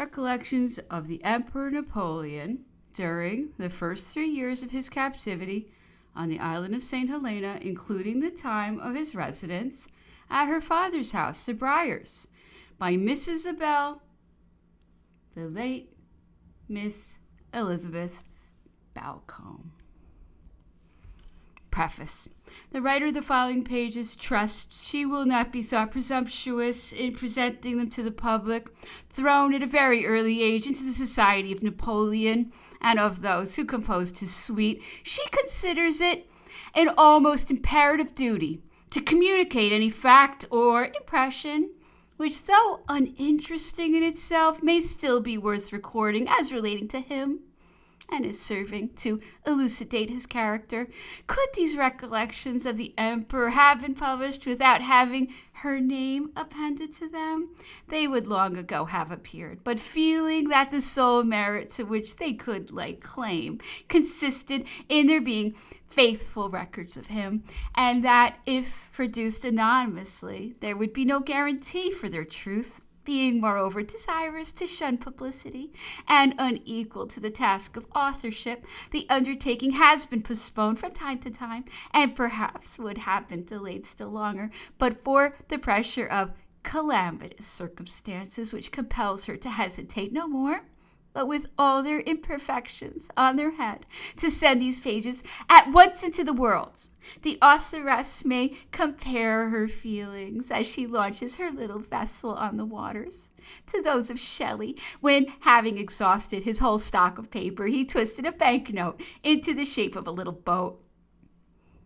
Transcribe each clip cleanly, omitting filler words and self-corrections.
recollections of the Emperor Napoleon during the first 3 years of his captivity on the island of Sainte-Hélène, including the time of his residence at her father's house, the Briars, by Miss Isabel, the late Miss Elizabeth Balcombe. Preface. The writer of the following pages trusts she will not be thought presumptuous in presenting them to the public, thrown at a very early age into the society of Napoleon and of those who composed his suite. She considers it an almost imperative duty to communicate any fact or impression which, though uninteresting in itself, may still be worth recording as relating to him and is serving to elucidate his character. Could these recollections of the emperor have been published without having her name appended to them, they would long ago have appeared. But feeling that the sole merit to which they could lay claim consisted in their being faithful records of him, and that if produced anonymously, there would be no guarantee for their truth, being moreover desirous to shun publicity and unequal to the task of authorship, the undertaking has been postponed from time to time, and perhaps would have been delayed still longer, but for the pressure of calamitous circumstances which compels her to hesitate no more, but with all their imperfections on their head, to send these pages at once into the world. The authoress may compare her feelings as she launches her little vessel on the waters to those of Shelley, when, having exhausted his whole stock of paper, he twisted a banknote into the shape of a little boat,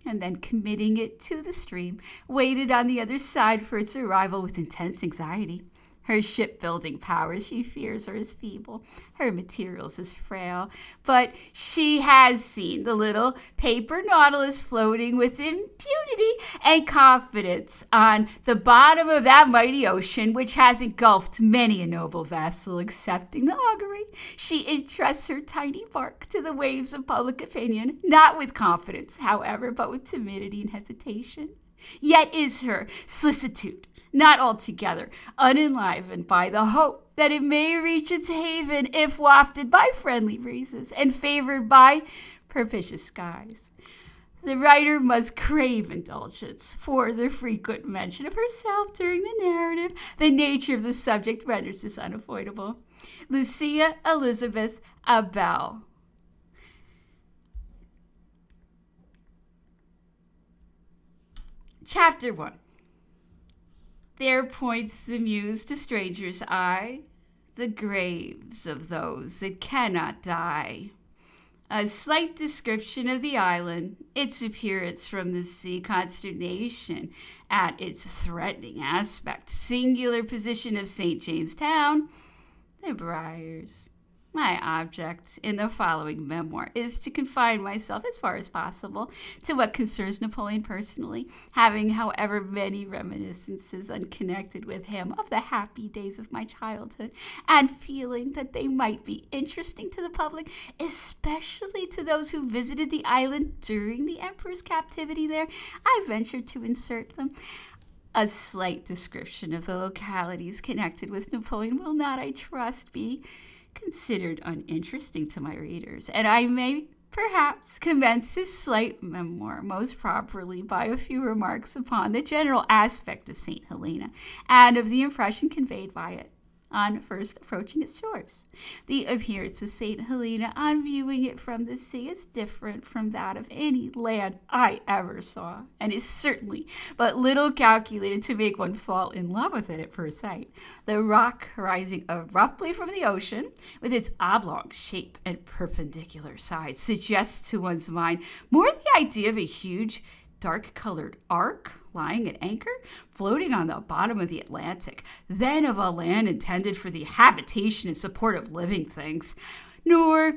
and then committing it to the stream, waited on the other side for its arrival with intense anxiety. Her shipbuilding powers, she fears, are as feeble, her materials as frail, but she has seen the little paper nautilus floating with impunity and confidence on the bottom of that mighty ocean which has engulfed many a noble vessel. Accepting the augury, she entrusts her tiny bark to the waves of public opinion, not with confidence, however, but with timidity and hesitation. Yet is her solicitude not altogether unenlivened by the hope that it may reach its haven if wafted by friendly breezes and favored by propitious skies. The writer must crave indulgence for the frequent mention of herself during the narrative. The nature of the subject renders this unavoidable. Lucia Elizabeth Abel. Chapter 1. There points the muse to stranger's eye, the graves of those that cannot die. A slight description of the island, its appearance from the sea, consternation at its threatening aspect, singular position of St. James Town, the Briars. My object in the following memoir is to confine myself as far as possible to what concerns Napoleon personally, having, however, many reminiscences unconnected with him of the happy days of my childhood, and feeling that they might be interesting to the public, especially to those who visited the island during the emperor's captivity there. I ventured to insert them. A slight description of the localities connected with Napoleon will not, I trust, be considered uninteresting to my readers, and I may perhaps commence this slight memoir most properly by a few remarks upon the general aspect of Sainte-Hélène and of the impression conveyed by it on first approaching its shores. The appearance of Sainte-Hélène on viewing it from the sea is different from that of any land I ever saw, and is certainly but little calculated to make one fall in love with it at first sight. The rock rising abruptly from the ocean, with its oblong shape and perpendicular sides, suggests to one's mind more the idea of a huge dark-colored ark lying at anchor, floating on the bottom of the Atlantic, than of a land intended for the habitation and support of living things, nor on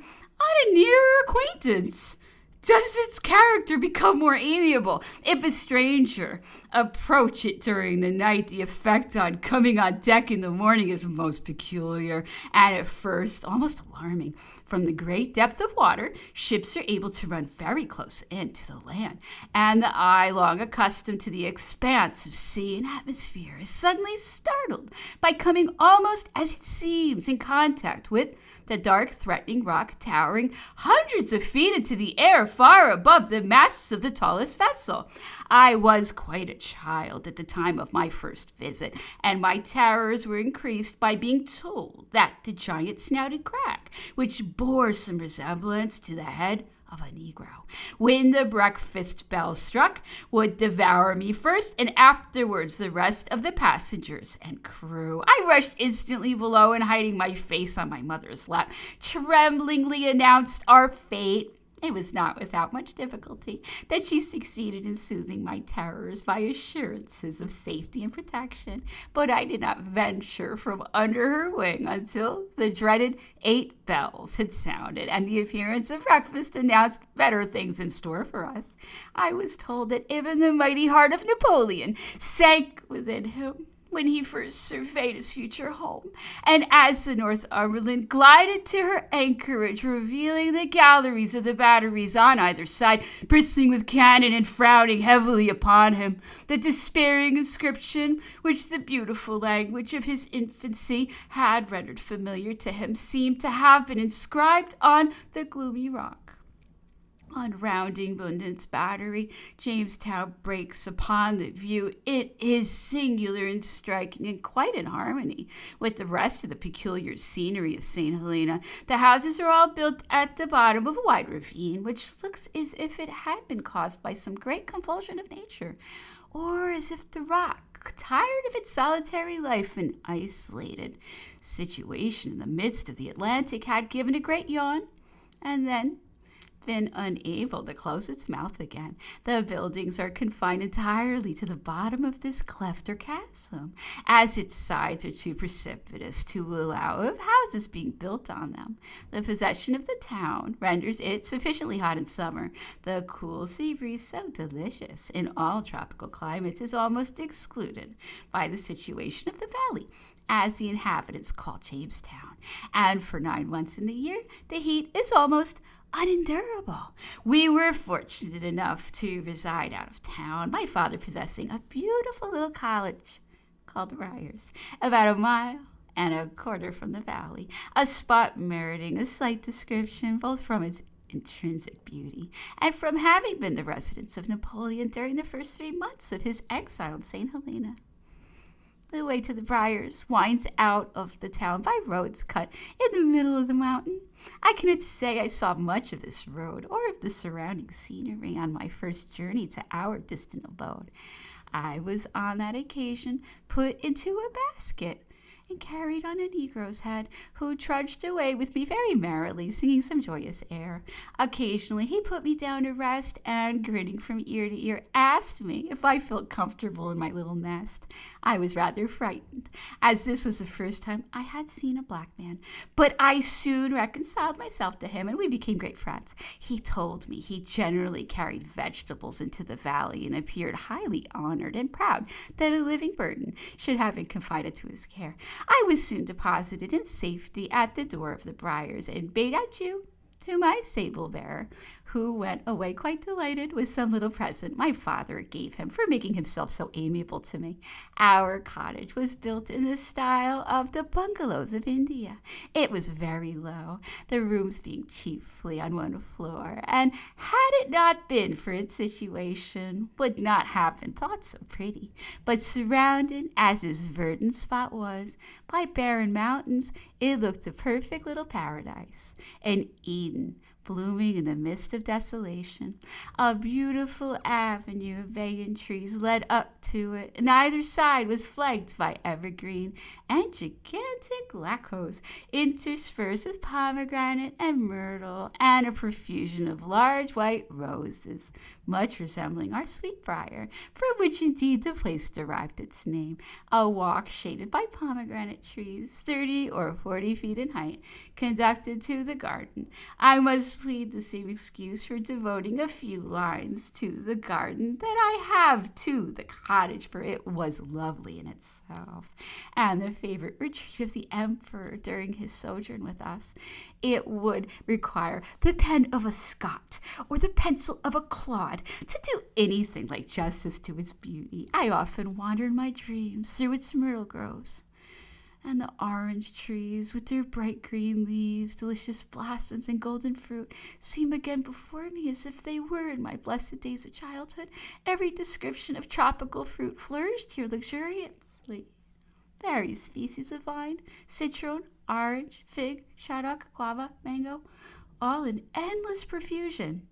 a nearer acquaintance does its character become more amiable. If a stranger approach it during the night, the effect on coming on deck in the morning is most peculiar and at first almost alarming. From the great depth of water, ships are able to run very close in to the land, and the eye, long accustomed to the expanse of sea and atmosphere, is suddenly startled by coming almost as it seems in contact with the dark, threatening rock towering hundreds of feet into the air, far above the masts of the tallest vessel. I was quite a child at the time of my first visit, and my terrors were increased by being told that the giant-snouted crag, which bore some resemblance to the head of a Negro, when the breakfast bell struck, would devour me first and afterwards the rest of the passengers and crew. I rushed instantly below and, hiding my face on my mother's lap, tremblingly announced our fate. It was not without much difficulty that she succeeded in soothing my terrors by assurances of safety and protection, but I did not venture from under her wing until the dreaded 8 bells had sounded and the appearance of breakfast announced better things in store for us. I was told that even the mighty heart of Napoleon sank within him when he first surveyed his future home, and as the Northumberland glided to her anchorage, revealing the galleries of the batteries on either side, bristling with cannon and frowning heavily upon him, the despairing inscription which the beautiful language of his infancy had rendered familiar to him seemed to have been inscribed on the gloomy rock. On rounding Bunden's battery, Jamestown breaks upon the view. It is singular and striking and quite in harmony with the rest of the peculiar scenery of Sainte-Hélène. The houses are all built at the bottom of a wide ravine, which looks as if it had been caused by some great convulsion of nature, or as if the rock, tired of its solitary life and isolated situation in the midst of the Atlantic, had given a great yawn and then been unable to close its mouth again. The buildings are confined entirely to the bottom of this cleft or chasm, as its sides are too precipitous to allow of houses being built on them. The possession of the town renders it sufficiently hot in summer. The cool sea breeze, so delicious in all tropical climates, is almost excluded by the situation of the valley, as the inhabitants call Jamestown, and for 9 months in the year the heat is almost unendurable. We were fortunate enough to reside out of town, my father possessing a beautiful little cottage called Briars, about 1.25 miles from the valley, a spot meriting a slight description both from its intrinsic beauty and from having been the residence of Napoleon during the first 3 months of his exile in Sainte-Hélène. The way to the Briars winds out of the town by roads cut in the middle of the mountain. I cannot say I saw much of this road or of the surrounding scenery on my first journey to our distant abode. I was on that occasion put into a basket and carried on a Negro's head, who trudged away with me very merrily, singing some joyous air. Occasionally he put me down to rest, and, grinning from ear to ear, asked me if I felt comfortable in my little nest. I was rather frightened, as this was the first time I had seen a black man, but I soon reconciled myself to him, and we became great friends. He told me he generally carried vegetables into the valley, and appeared highly honored and proud that a living burden should have been confided to his care. I was soon deposited in safety at the door of the Briars, and bade adieu to my sable bearer, who went away quite delighted with some little present my father gave him for making himself so amiable to me. Our cottage was built in the style of the bungalows of India. It was very low, the rooms being chiefly on one floor, and had it not been for its situation, would not have been thought so pretty. But surrounded, as this verdant spot was, by barren mountains, it looked a perfect little paradise, an Eden, blooming in the midst of desolation. A beautiful avenue of banyan trees led up to it, and either side was flanked by evergreen and gigantic lacos, interspersed with pomegranate and myrtle, and a profusion of large white roses, much resembling our sweetbriar, from which indeed the place derived its name. A walk shaded by pomegranate trees, 30 or 40 feet in height, conducted to the garden, I must plead the same excuse for devoting a few lines to the garden that I have to the cottage, for it was lovely in itself, and the favorite retreat of the emperor during his sojourn with us. It would require the pen of a Scott or the pencil of a Claude to do anything like justice to its beauty. I often wander in my dreams through its myrtle groves, and the orange trees with their bright green leaves, delicious blossoms, and golden fruit seem again before me as if they were in my blessed days of childhood. Every description of tropical fruit flourished here luxuriantly. Various species of vine, citron, orange, fig, shaddock, guava, mango, all in endless profusion.